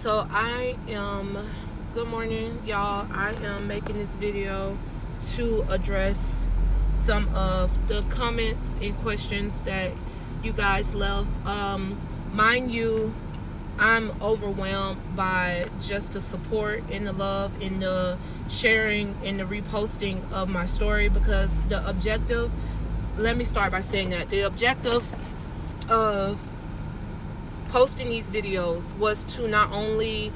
So good morning, y'all. I am making this video to address some of the comments and questions that you guys left. Mind you, I'm overwhelmed by just the support and the love and the sharing and the reposting of my story, because the objective, let me start by saying that the objective of posting these videos was to not only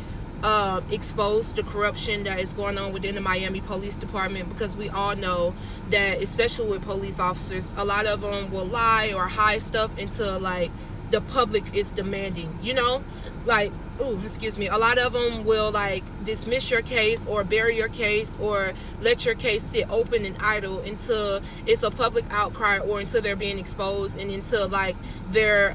expose the corruption that is going on within the Miami Police Department, because we all know that, especially with police officers, a lot of them will lie or hide stuff until like the public is demanding, like, a lot of them will like dismiss your case or bury your case or let your case sit open and idle until it's a public outcry or until they're being exposed and until like they're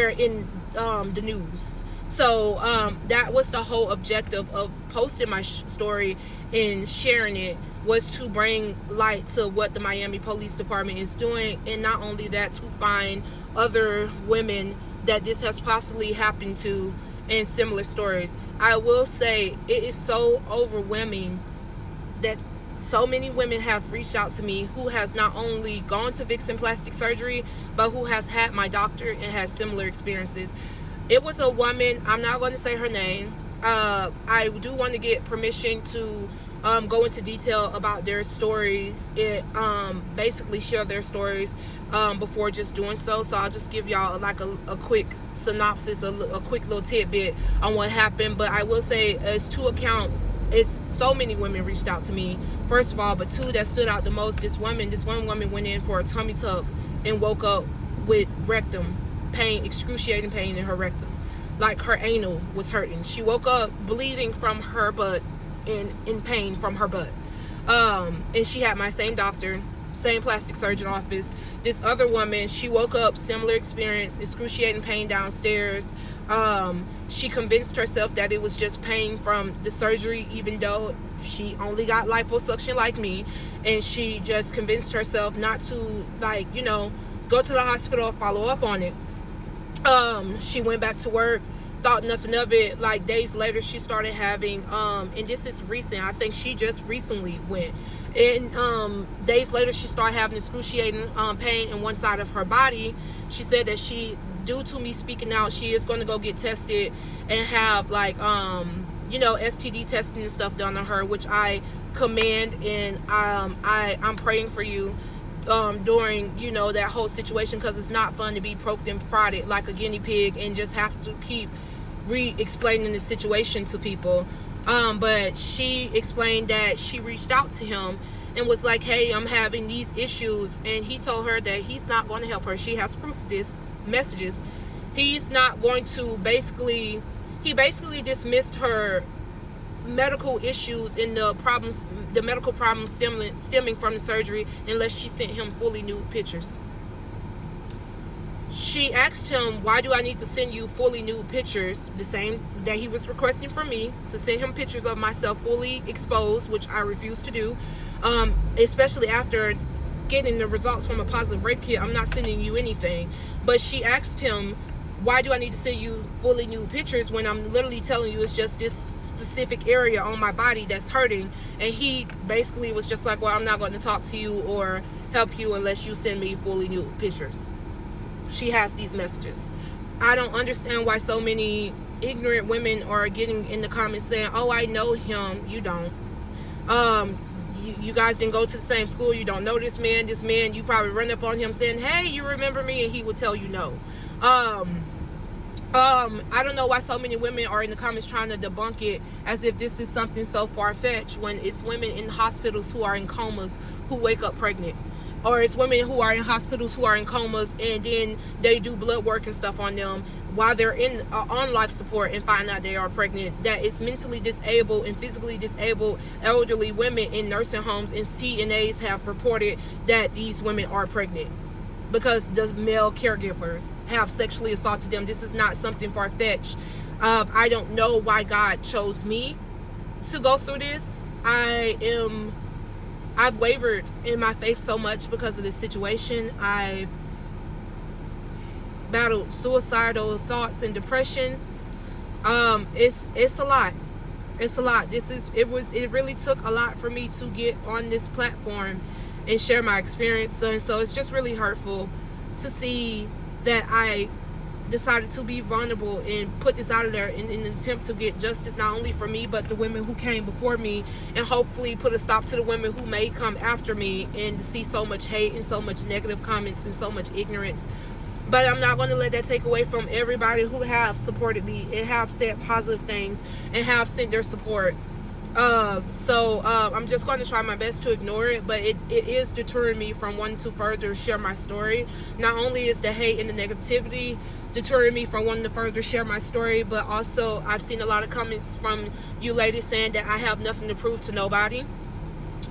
in the news. So that was the whole objective of posting my story and sharing it, was to bring light to what the Miami Police Department is doing, and not only that, to find other women that this has possibly happened to and similar stories. I will say it is so overwhelming that so many women have reached out to me who has not only gone to Vixen Plastic Surgery, but who has had my doctor and has similar experiences. It was a woman, I'm not going to say her name. I do want to get permission to go into detail about their stories. It basically share their stories before just doing so. So I'll just give y'all like a quick synopsis, a quick little tidbit on what happened. But I will say, as two accounts, it's so many women reached out to me, first of all, but two that stood out the most. This one woman went in for a tummy tuck and woke up with rectum pain, excruciating pain in her rectum, like her anal was hurting. She woke up bleeding from her butt, in pain from her butt. And she had my same doctor, same plastic surgeon office. This other woman, she woke up, similar experience, excruciating pain downstairs. She convinced herself that it was just pain from the surgery, even though she only got liposuction like me, and she just convinced herself not to, like, go to the hospital, follow up on it. She went back to work, thought nothing of it. Like days later, she started having and this is recent, I think she just recently went, and days later she started having excruciating pain in one side of her body. She said that due to me speaking out, she is going to go get tested and have like STD testing and stuff done on her, which I commend, and I'm praying for you during that whole situation, because it's not fun to be poked and prodded like a guinea pig and just have to keep re-explaining the situation to people. But she explained that she reached out to him and was like, hey, I'm having these issues, and he told her that he's not going to help her. She has proof of this, messages. He's not going to, he basically dismissed her medical issues and the medical problems stemming from the surgery, unless she sent him fully nude pictures. She asked him, why do I need to send you fully nude pictures? The same that he was requesting from me, to send him pictures of myself fully exposed, which I refuse to do, especially after getting the results from a positive rape kit. I'm not sending you anything. But she asked him, why do I need to send you fully nude pictures when I'm literally telling you it's just this specific area on my body that's hurting? And he basically was just like, well, I'm not going to talk to you or help you unless you send me fully nude pictures. She has these messages. I don't understand why so many ignorant women are getting in the comments saying, oh, I know him. You don't. You guys didn't go to the same school. You don't know this man. You probably run up on him saying, hey, you remember me? And he would tell you no. I don't know why so many women are in the comments trying to debunk it as if this is something so far-fetched, when it's women in hospitals who are in comas who wake up pregnant, or it's women who are in hospitals who are in comas and then they do blood work and stuff on them while they're on life support and find out they are pregnant. That it's mentally disabled and physically disabled elderly women in nursing homes, and CNAs have reported that these women are pregnant because the male caregivers have sexually assaulted them. This is not something far-fetched. I don't know why God chose me to go through this. I've wavered in my faith so much because of this situation. I've battled suicidal thoughts and depression. It's a lot. It's a lot. It really took a lot for me to get on this platform and share my experience. So it's just really hurtful to see that I decided to be vulnerable and put this out of there in an attempt to get justice, not only for me, but the women who came before me, and hopefully put a stop to the women who may come after me, and to see so much hate and so much negative comments and so much ignorance. But I'm not going to let that take away from everybody who have supported me and have said positive things and have sent their support. I'm just going to try my best to ignore it, but it is deterring me from wanting to further share my story. Not only is the hate and the negativity deterring me from wanting to further share my story, but also I've seen a lot of comments from you ladies saying that I have nothing to prove to nobody,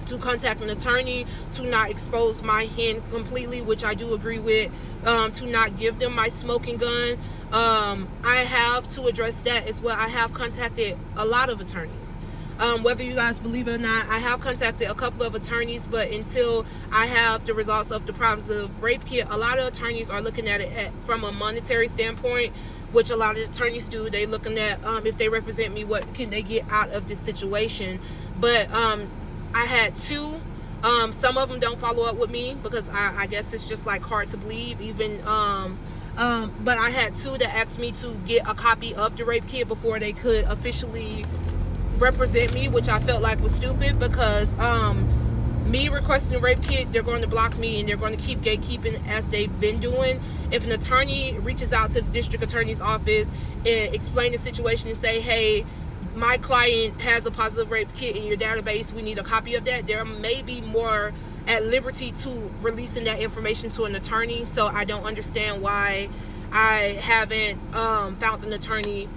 to contact an attorney, to not expose my hand completely, which I do agree with, to not give them my smoking gun. I have to address that as well. I have contacted a lot of attorneys. Whether you guys believe it or not, I have contacted a couple of attorneys, but until I have the results of the positive rape kit, a lot of attorneys are looking at it from a monetary standpoint, which a lot of attorneys do. They looking at if they represent me, what can they get out of this situation. But I had two. Some of them don't follow up with me because I guess it's just like hard to believe even. But I had two that asked me to get a copy of the rape kit before they could officially represent me, which I felt like was stupid, because me requesting a rape kit, they're going to block me and they're going to keep gatekeeping as they've been doing. If an attorney reaches out to the district attorney's office and explain the situation and say, hey, my client has a positive rape kit in your database, we need a copy of that, there may be more at liberty to releasing that information to an attorney. So I don't understand why I haven't found an attorney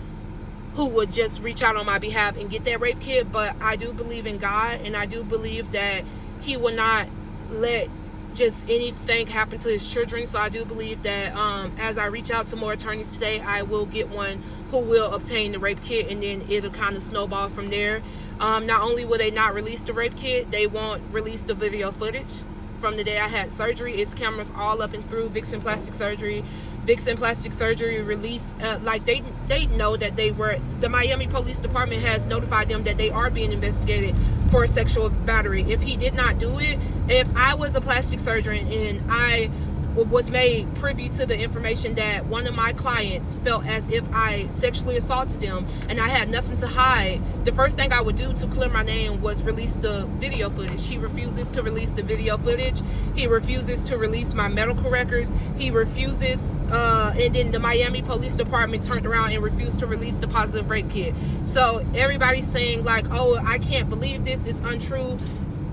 who would just reach out on my behalf and get that rape kit. But I do believe in God, and I do believe that he will not let just anything happen to his children. So I do believe that as I reach out to more attorneys today, I will get one who will obtain the rape kit, and then it'll kind of snowball from there. Not only will they not release the rape kit, they won't release the video footage from the day I had surgery. It's cameras all up and through Vixen Plastic Surgery. Vixen Plastic Surgery released, like they know that the Miami Police Department has notified them that they are being investigated for sexual battery. If he did not do it, if I was a plastic surgeon and I was made privy to the information that one of my clients felt as if I sexually assaulted them and I had nothing to hide, the first thing I would do to clear my name was release the video footage. He refuses to release the video footage. He refuses to release my medical records. He refuses, and then the Miami Police Department turned around and refused to release the positive rape kit. So everybody's saying like, oh, I can't believe this, is untrue.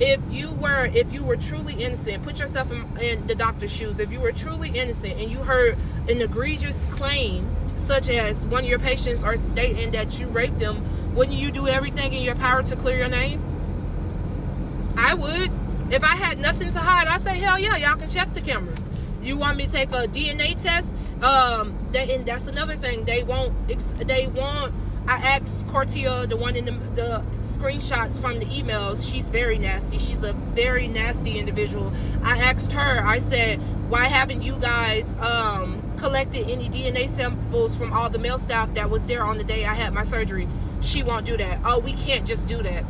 If you were truly innocent, put yourself in the doctor's shoes. If you were truly innocent and you heard an egregious claim, such as one of your patients are stating that you raped them, wouldn't you do everything in your power to clear your name? I would. If I had nothing to hide, I'd say, hell yeah, y'all can check the cameras. You want me to take a DNA test? And that's another thing. They won't. I asked Cortia, the one in the screenshots from the emails, she's very nasty. She's a very nasty individual. I asked her, I said, why haven't you guys collected any DNA samples from all the male staff that was there on the day I had my surgery? She won't do that. Oh, we can't just do that.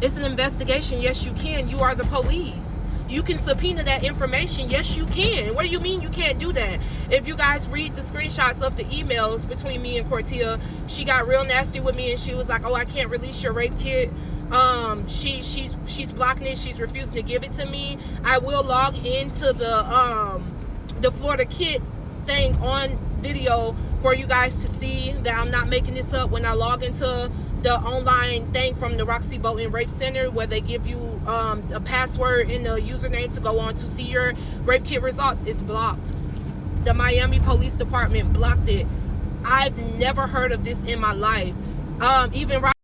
It's an investigation. Yes, you can. You are the police. You can subpoena that information. Yes, you can. What do you mean you can't do that? If you guys read the screenshots of the emails between me and Cortia, she got real nasty with me and she was like, oh, I can't release your rape kit. She's blocking it. She's refusing to give it to me. I will log into the Florida kit thing on video for you guys to see that I'm not making this up. When I log into the online thing from the Roxy Bolton Rape Center, where they give you a password and a username to go on to see your rape kit results, it's blocked. The Miami Police Department blocked it. I've never heard of this in my life. Even